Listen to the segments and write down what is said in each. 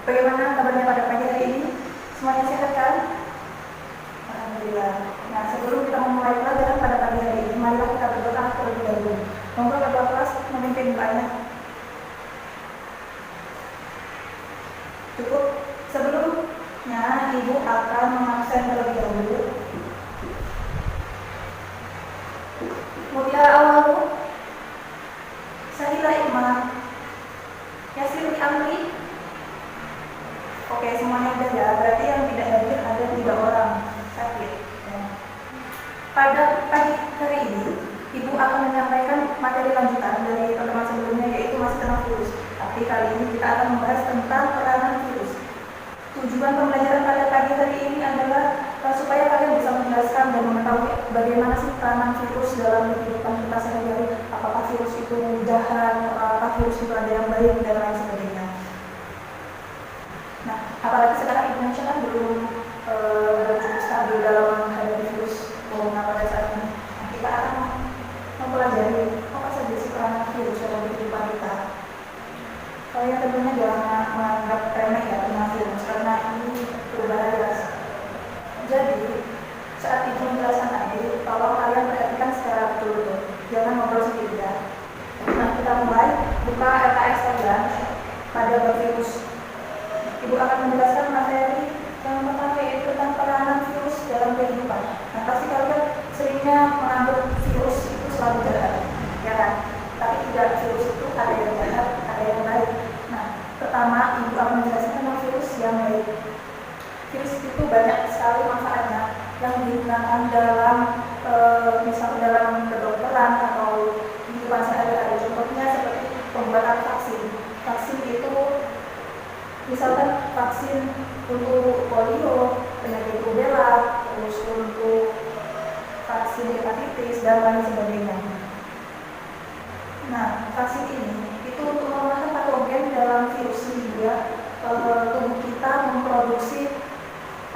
Bagaimana kabarnya pada pagi hari ini? Semuanya sehat kan? Alhamdulillah. Nah, sebelum kita memulai pelajaran pada pagi hari ini, marilah kita berdoa terlebih dahulu. Monggo ketua kelas memimpin doanya. Cukup. Sebelumnya, Ibu akan mengabsen terlebih dahulu. Mutiara awalu, Sahila Iqmah, Yasir Amri. Oke, semuanya udah ya. Berarti yang tidak hadir ada 3 orang sakit. Ya. Pada pagi hari ini, Ibu akan menyampaikan materi lanjutan dari pertemuan sebelumnya, yaitu masih tentang virus. Tapi kali ini kita akan membahas tentang peranan virus. Tujuan pembelajaran pada pagi hari ini adalah supaya kalian bisa menjelaskan dan mengetahui bagaimana sih peranan virus dalam kehidupan kita sehari-hari. Apakah virus itu jahat, apakah virus itu ada yang baik, dan lain sebagainya. Nah, apalagi sekarang Indonesia kan belum cukup stabil dalam menghadapi virus corona pada saat ini. Nah, kita akan mempelajari apa saja sih peranan virus dalam kehidupan kita. Kalian tentunya jangan menganggap remeh ya tentang virus, karena ini berbahaya. Jadi, saat Ibu menjelaskan tadi, tolong kalian perhatikan secara betul-betul. Jangan ngobrol sendiri ya. Nah, kita mulai. Buka LKS kalian pada bab virus. Ibu akan menjelaskan materi yang pertama, yaitu tentang peranan virus dalam kehidupan. Nah, pasti kalian seringnya menganggap virus itu selalu jahat, ya kan? Tapi tidak, virus itu ada yang jahat, ada yang baik. Nah, pertama Ibu akan menjelaskan tentang virus yang baik. Virus itu banyak sekali manfaatnya yang digunakan dalam misalnya dalam kedokteran atau kehidupan sehari-hari. Contohnya seperti pembuatan vaksin. Vaksin itu misalkan vaksin untuk polio, penyakit rubella, terus untuk vaksin hepatitis dan lain sebagainya. Nah, vaksin ini itu untuk melemahkan patogen dalam virus sehingga tubuh kita memproduksi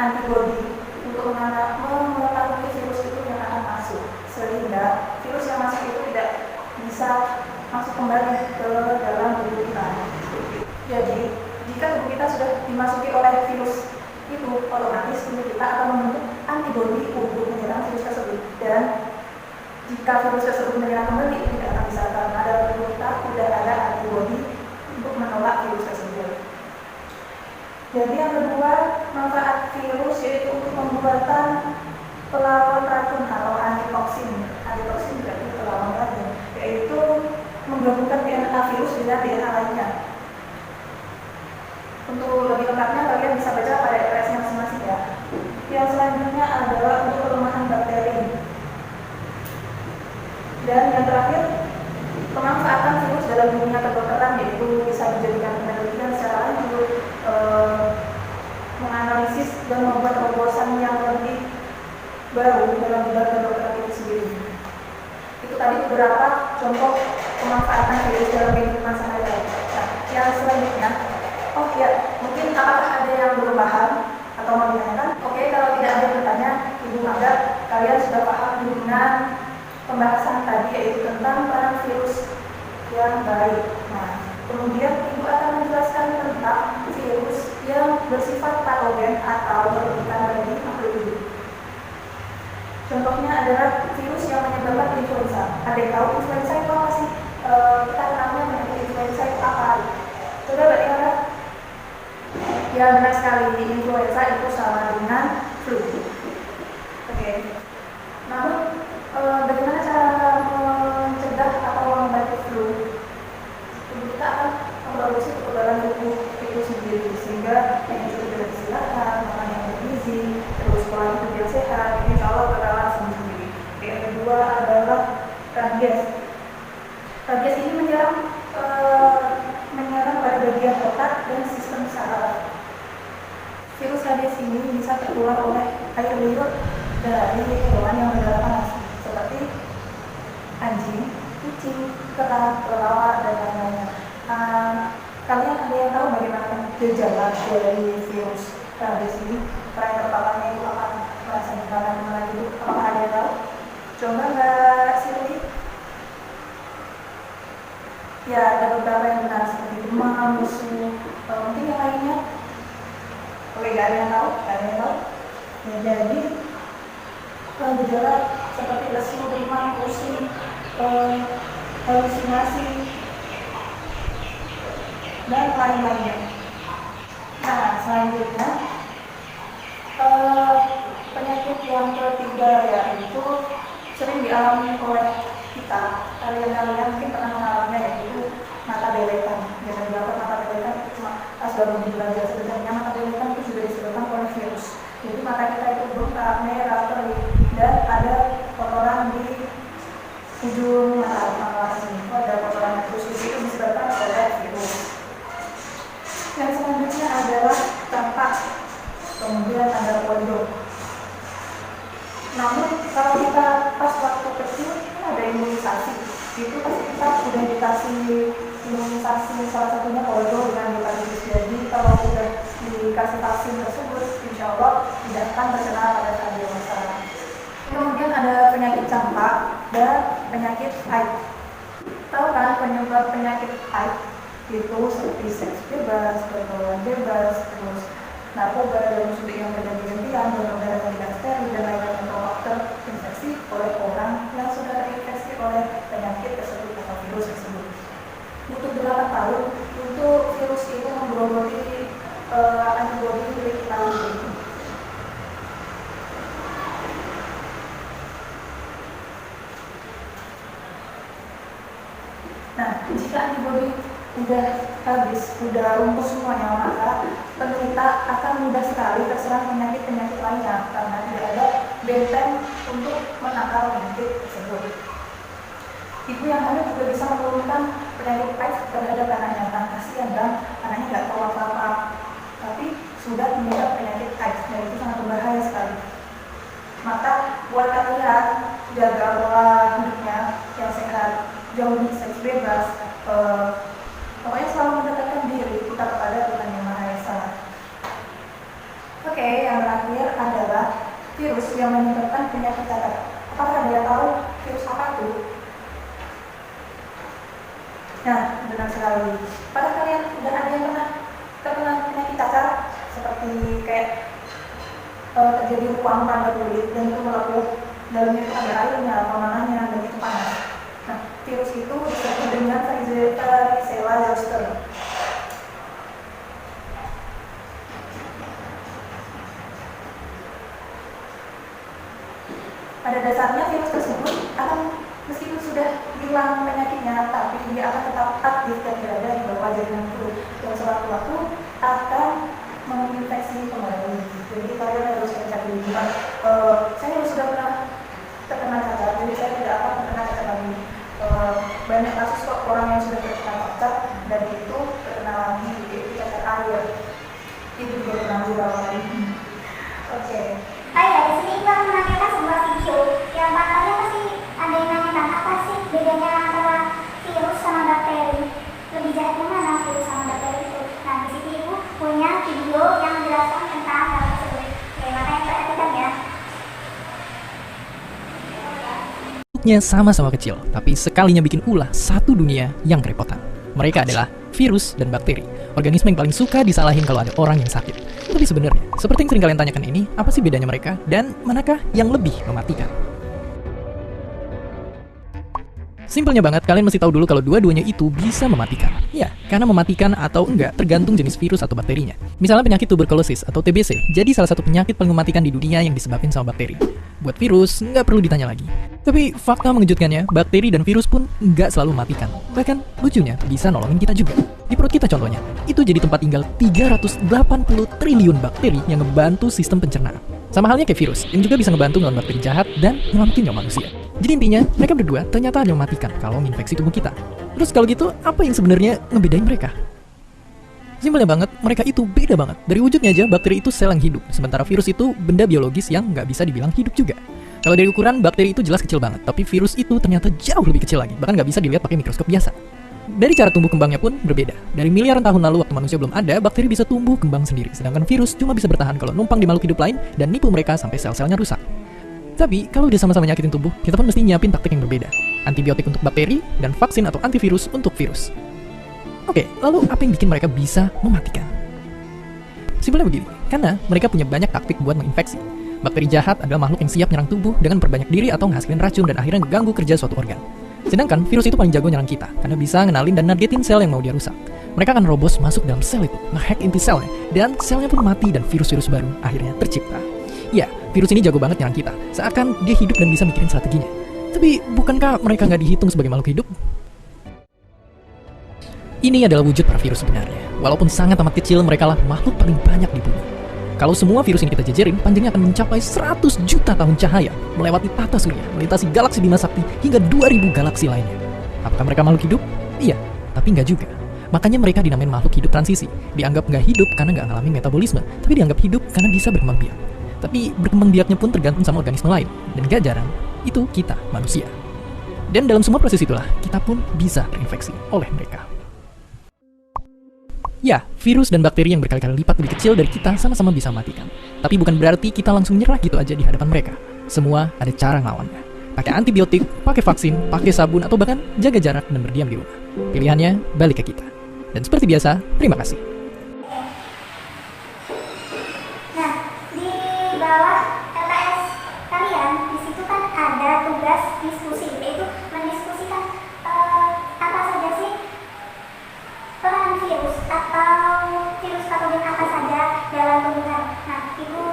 antibodi untuk mengetahui virus itu yang akan masuk, sehingga virus yang masuk itu tidak bisa masuk kembali ke dalam tubuh kita. Jadi, jika tubuh kita sudah dimasuki oleh virus itu, otomatis tubuh kita akan membentuk antibodi untuk menyerang virus tersebut. Dan jika virus tersebut menyerang kembali, tidak akan bisa, karena dalam tubuh kita tidak ada antibodi untuk menolak virus tersebut. Jadi yang kedua, manfaat virus yaitu untuk pembuatan pelawan racun atau antitoksin. Antitoksin berarti pelawan racun, yaitu menggabungkan DNA virus dengan DNA lainnya. Untuk lebih lengkapnya kalian bisa baca pada LKS masing-masing ya. Yang selanjutnya adalah untuk pelemahan bakteri. Dan yang terakhir, pemanfaatan virus dalam dunia kedokteran, yaitu bisa dijadikan penelitian secara lanjut, menganalisis dan membuat terobosan yang lebih baru dalam bidang kedokteran itu sendiri. Itu tadi beberapa contoh pemanfaatan virus dalam kehidupan sehari-hari. Nah, yang selanjutnya, oh ya, mungkin apakah ada yang belum paham atau mau ditanyakan? Oke, kalau tidak ada yang bertanya, Ibu anggap kalian sudah paham dengan pembahasan tadi, yaitu tentang peran virus yang baik. Nah, kemudian Ibu akan menjelaskan tentang virus yang bersifat patogen atau merugikan bagi makhluk hidup. Contohnya adalah virus yang menyebabkan influenza. Ada yang tahu influenza itu apa sih? Kita kenalnya penyakit influenza itu apa? Coba Mbak Tiara. Ya, benar sekali, influenza itu sama dengan flu. Oke. Namun, bagaimana cara mencegah atau mengobati flu? Kita akan memproduksi kekebalan tubuh itu sendiri, sehingga yang itu tidak disilakan, makan yang bergizi, terus pola hidup yang sehat, ini insya Allah bakalan sendiri. Yang kedua adalah rabies. Rabies ini menyerang pada bagian otak dan sistem saraf. Virus rabies ini bisa tertular oleh air liur dari hewan yang berdarah panas, seperti anjing, kucing, kera, kelelawar, dan lain-lainnya. Kalian ada yang tahu bagaimana gejala dari virus rabies ini? Orang yang terpaparnya itu akan merasa gimana gitu? Apakah ada yang tahu? Coba Mbak Silvi. Ya, ada beberapa yang benar seperti demam, musuh, mungkin yang lainnya Nggak ada yang tahu, nggak ada yang tahu. Ya, jadi gejala seperti lesu, demam, pusing, halusinasi, dan lain-lainnya. Nah, selanjutnya penyakit yang ketiga yaitu sering dialami oleh kita. Kalian mungkin pernah mengalaminya, yaitu mata belekan. Biasa dilakukan mata belekan itu cuma pas baru belajar. Sebenarnya mata belekan itu juga disebabkan oleh virus. Jadi mata kita itu bengkak, merah, perih, dan ada kotoran di ujung mata sini. Ada kotoran terus itu disebabkan oleh virus. Yang selanjutnya adalah campak, kemudian ada polio. Namun kalau kita pas waktu kecil kan ada imunisasi, itu pasti kita sudah dikasih imunisasi, salah satunya polio dengan hepatitis. Jadi kalau sudah dikasih vaksin tersebut, insya Allah tidak akan terkena pada saat dewasa. Kemudian ada penyakit campak dan penyakit AIDS. Tahu kan penyebab penyakit AIDS itu seperti seks bebas, pergaulan bebas, terus narkoba dan musik yang berganti-gantian, donor darah yang tidak steril, dan lain-lain yang terinfeksi oleh orang yang sudah terinfeksi oleh penyakit tersebut atau virus tersebut. Butuh berapa tahun untuk virus itu memproduksi antibodi milik kita sendiri. Nah, jika antibodi udah habis, udah lumpuh semuanya, maka penderita akan mudah sekali terserang penyakit-penyakit lainnya karena tidak ada benteng untuk menangkal penyakit tersebut. Ibu yang hamil juga bisa menurunkan penyakit AIDS terhadap anaknya. Nah, kasihan kan, anaknya nggak tahu apa-apa, tapi sudah mengidap penyakit AIDS, dan itu sangat berbahaya sekali. Maka buat kalian jaga pola hidupnya yang sehat, jauhi seks bebas, pokoknya selalu mendekatkan diri kita kepada Tuhan Yang Maha Esa. Oke, yang terakhir adalah virus yang menyebabkan penyakit cacar. Apakah ada yang tahu virus apa itu? Nah, benar sekali. Apakah kalian sudah ada yang pernah terkena penyakit cacar? Seperti kayak terjadi ruang pada kulit dan itu melepuh, dalamnya itu ada airnya atau nanahnya dan itu panas. Nah, virus itu disebut dengan varicella zoster. Pada dasarnya virus tersebut akan, meskipun sudah hilang penyakitnya, tapi dia akan tetap aktif dan berada di bawah jaringan kulit yang sewaktu-waktu akan menginfeksi kembali. Jadi kalian harus cek dulu. Saya sudah pernah terkena cacar, jadi saya tidak akan terkena cacar lagi. Banyak kasus kok orang yang sudah terkena cacar dan itu terkena lagi, yaitu cacar air. Itu juga pernah beberapa kali. Oke. Di sini Iqbal menanyakan sebuah video yang kalian pasti ada yang nanyakan apa sih bedanya antara virus sama bakteri. Lebih jahatnya mana virus sama bakteri itu? Nah, di sini Ibu punya video yang menjelaskan tentang hal tersebut. Oke, makanya perhatikan ya. Bentuknya sama-sama kecil, tapi sekalinya bikin ulah satu dunia yang kerepotan. Mereka adalah virus dan bakteri, organisme yang paling suka disalahin kalau ada orang yang sakit. Tapi sebenarnya, seperti yang sering kalian tanyakan ini, apa sih bedanya mereka dan manakah yang lebih mematikan? Simpelnya banget, kalian mesti tahu dulu kalau dua-duanya itu bisa mematikan. Ya, karena mematikan atau enggak tergantung jenis virus atau bakterinya. Misalnya penyakit tuberkulosis atau TBC, jadi salah satu penyakit paling mematikan di dunia yang disebabkan sama bakteri. Buat virus, nggak perlu ditanya lagi. Tapi fakta mengejutkannya, bakteri dan virus pun nggak selalu mematikan. Bahkan, lucunya, bisa nolongin kita juga. Di perut kita contohnya, itu jadi tempat tinggal 380 triliun bakteri yang ngebantu sistem pencernaan. Sama halnya kayak virus, yang juga bisa ngebantu melawan bakteri jahat dan nyelamatin nyawa manusia. Jadi intinya, mereka berdua ternyata hanya mematikan kalau menginfeksi tubuh kita. Terus kalau gitu, apa yang sebenarnya ngebedain mereka? Simpelnya banget, mereka itu beda banget. Dari wujudnya aja, bakteri itu sel yang hidup, sementara virus itu benda biologis yang nggak bisa dibilang hidup juga. Kalau dari ukuran, bakteri itu jelas kecil banget, tapi virus itu ternyata jauh lebih kecil lagi, bahkan nggak bisa dilihat pakai mikroskop biasa. Dari cara tumbuh kembangnya pun berbeda. Dari miliaran tahun lalu waktu manusia belum ada, bakteri bisa tumbuh kembang sendiri, sedangkan virus cuma bisa bertahan kalau numpang di makhluk hidup lain dan nipu mereka sampai sel-selnya rusak. Tapi, kalau udah sama-sama nyakitin tubuh, kita pun mesti nyiapin taktik yang berbeda. Antibiotik untuk bakteri, dan vaksin atau antivirus untuk virus. Oke, lalu apa yang bikin mereka bisa mematikan? Simpelnya begini, Karena mereka punya banyak taktik buat menginfeksi. Bakteri jahat adalah makhluk yang siap nyerang tubuh dengan memperbanyak diri atau menghasilkan racun dan akhirnya mengganggu kerja suatu organ. Sedangkan virus itu paling jago nyerang kita, karena bisa ngenalin dan nargetin sel yang mau dia rusak. Mereka akan nerobos masuk dalam sel itu, ngehack inti selnya, dan selnya pun mati dan virus-virus baru akhirnya tercipta. Ya, virus ini jago banget nyerang kita, seakan dia hidup dan bisa mikirin strateginya. Tapi, bukankah mereka nggak dihitung sebagai makhluk hidup? Ini adalah wujud para virus sebenarnya. Walaupun sangat amat kecil, mereka lah makhluk paling banyak di bumi. Kalau semua virus ini kita jejerin, panjangnya akan mencapai 100 juta tahun cahaya, melewati tata surya, melintasi galaksi Bima Sakti, hingga 2000 galaksi lainnya. Apakah mereka makhluk hidup? Iya, tapi nggak juga. Makanya mereka dinamain makhluk hidup transisi. Dianggap nggak hidup karena nggak ngalamin metabolisme, tapi dianggap hidup karena bisa berkembang biak. Tapi berkembang biaknya pun tergantung sama organisme lain, dan gak jarang, itu kita, manusia. Dan dalam semua proses itulah, kita pun bisa terinfeksi oleh mereka. Ya, virus dan bakteri yang berkali-kali lipat lebih kecil dari kita sama-sama bisa mematikan. Tapi bukan berarti kita langsung nyerah gitu aja di hadapan mereka. Semua ada cara ngelawannya. Pakai antibiotik, pakai vaksin, pakai sabun, atau bahkan jaga jarak dan berdiam di rumah. Pilihannya balik ke kita. Dan seperti biasa, terima kasih. Nah, di bawah LTS kalian, di situ kan ada tugas diskusi, yaitu mendiskusikan apa saja sih peran virus atau virus patogen apa saja dalam tumbuhan. Nah, ibu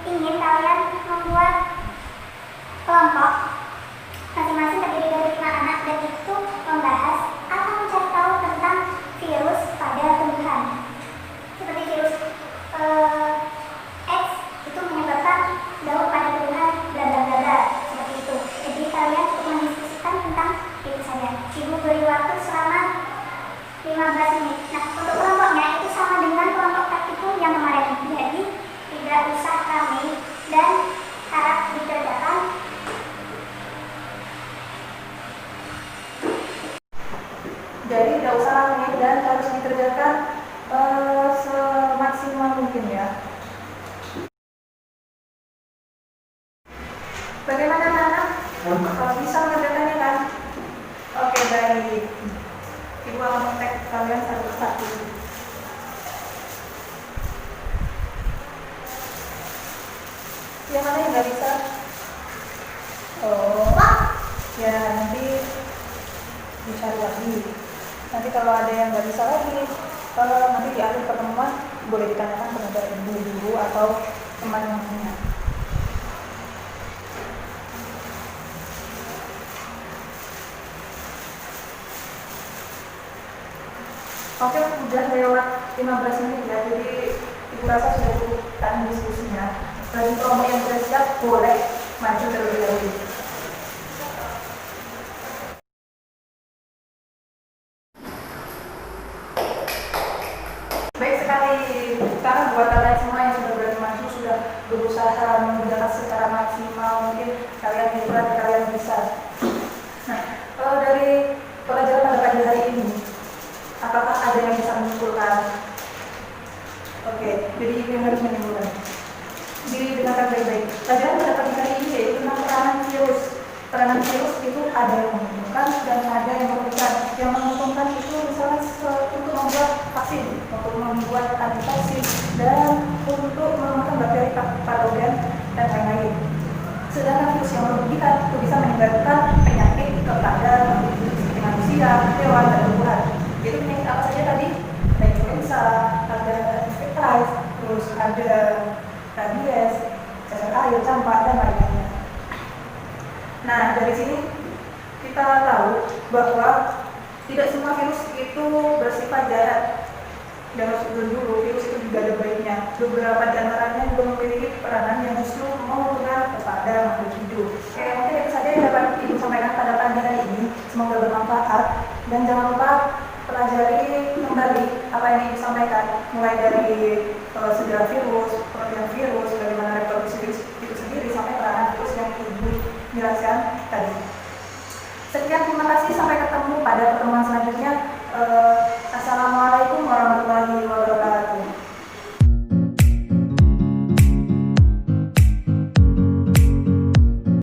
ingin kalian membuat kelompok masing-masing terdiri dari 5 anak dan itu membahas atau mencari tahu tentang virus pada tumbuhan. Seperti virus X itu menyebabkan daun pada tumbuhan bla bla bla bla, seperti itu. Jadi kalian cukup mendiskusikan tentang itu saja. Ibu beri waktu selama 15 menit. Nah, untuk kelompoknya itu sama dengan kelompok praktikum yang kemarin. Jadi tidak usah rame dan harap dikerjakan. Jadi tidak usah rame dan harus dikerjakan semaksimal mungkin ya. Bagaimana anak-anak? Bisa mengerjakannya kan? Oke, baik. Ibu akan tag kalian satu persatu. Yang mana yang nggak bisa? Oh, ya nanti dicari lagi. Nanti kalau ada yang nggak bisa lagi, nanti di akhir pertemuan boleh ditanyakan kepada ibu guru atau teman yang punya. Oke, udah lewat 15 menit ya, jadi ibu rasa sudah cukup kan diskusinya. Bagi kelompok yang sudah siap, boleh maju terlebih dahulu. Baik sekali, sekarang buat kalian semua yang sudah berani maju, sudah berusaha mengerjakan secara maksimal, mungkin kalian hebat, kalian bisa. Nah, kalau dari pelajaran pada pagi hari ini, apakah ada yang bisa menyimpulkan? Oke, jadi ibu yang harus menyimpulkan. Didengarkan baik-baik. Pelajaran pada pagi hari ini yaitu tentang peranan virus. Peranan virus itu ada yang menguntungkan dan ada yang merugikan. Yang menguntungkan itu misalnya untuk membuat vaksin, untuk membuat antivaksin, dan untuk mengembangkan bakteri patogen dan lain-lain. Sedangkan virus yang merugikan itu bisa menyebabkan penyakit kepada manusia, hewan, dan tumbuhan. Jadi penyakit apa saja tadi? Ada influenza, ada hepatitis, terus ada rabies, cacar air, campak, dan lain-lainnya. Nah, dari sini kita tahu bahwa tidak semua virus itu bersifat jahat. Jangan sebelum dulu, virus itu juga ada baiknya. Beberapa di antaranya juga memiliki peranan yang justru menguntungkan kepada makhluk hidup. Oke, mungkin itu saja yang dapat Ibu sampaikan pada pagi hari ini. Semoga bermanfaat. Dan jangan lupa pelajari kembali apa yang Ibu sampaikan, mulai dari sejarah virus, protein virus, bagaimana reproduksi virus itu sendiri, sampai peranan virus yang Ibu jelaskan tadi. Sekian, terima kasih. Sampai ketemu pada pertemuan selanjutnya. Assalamualaikum warahmatullahi wabarakatuh.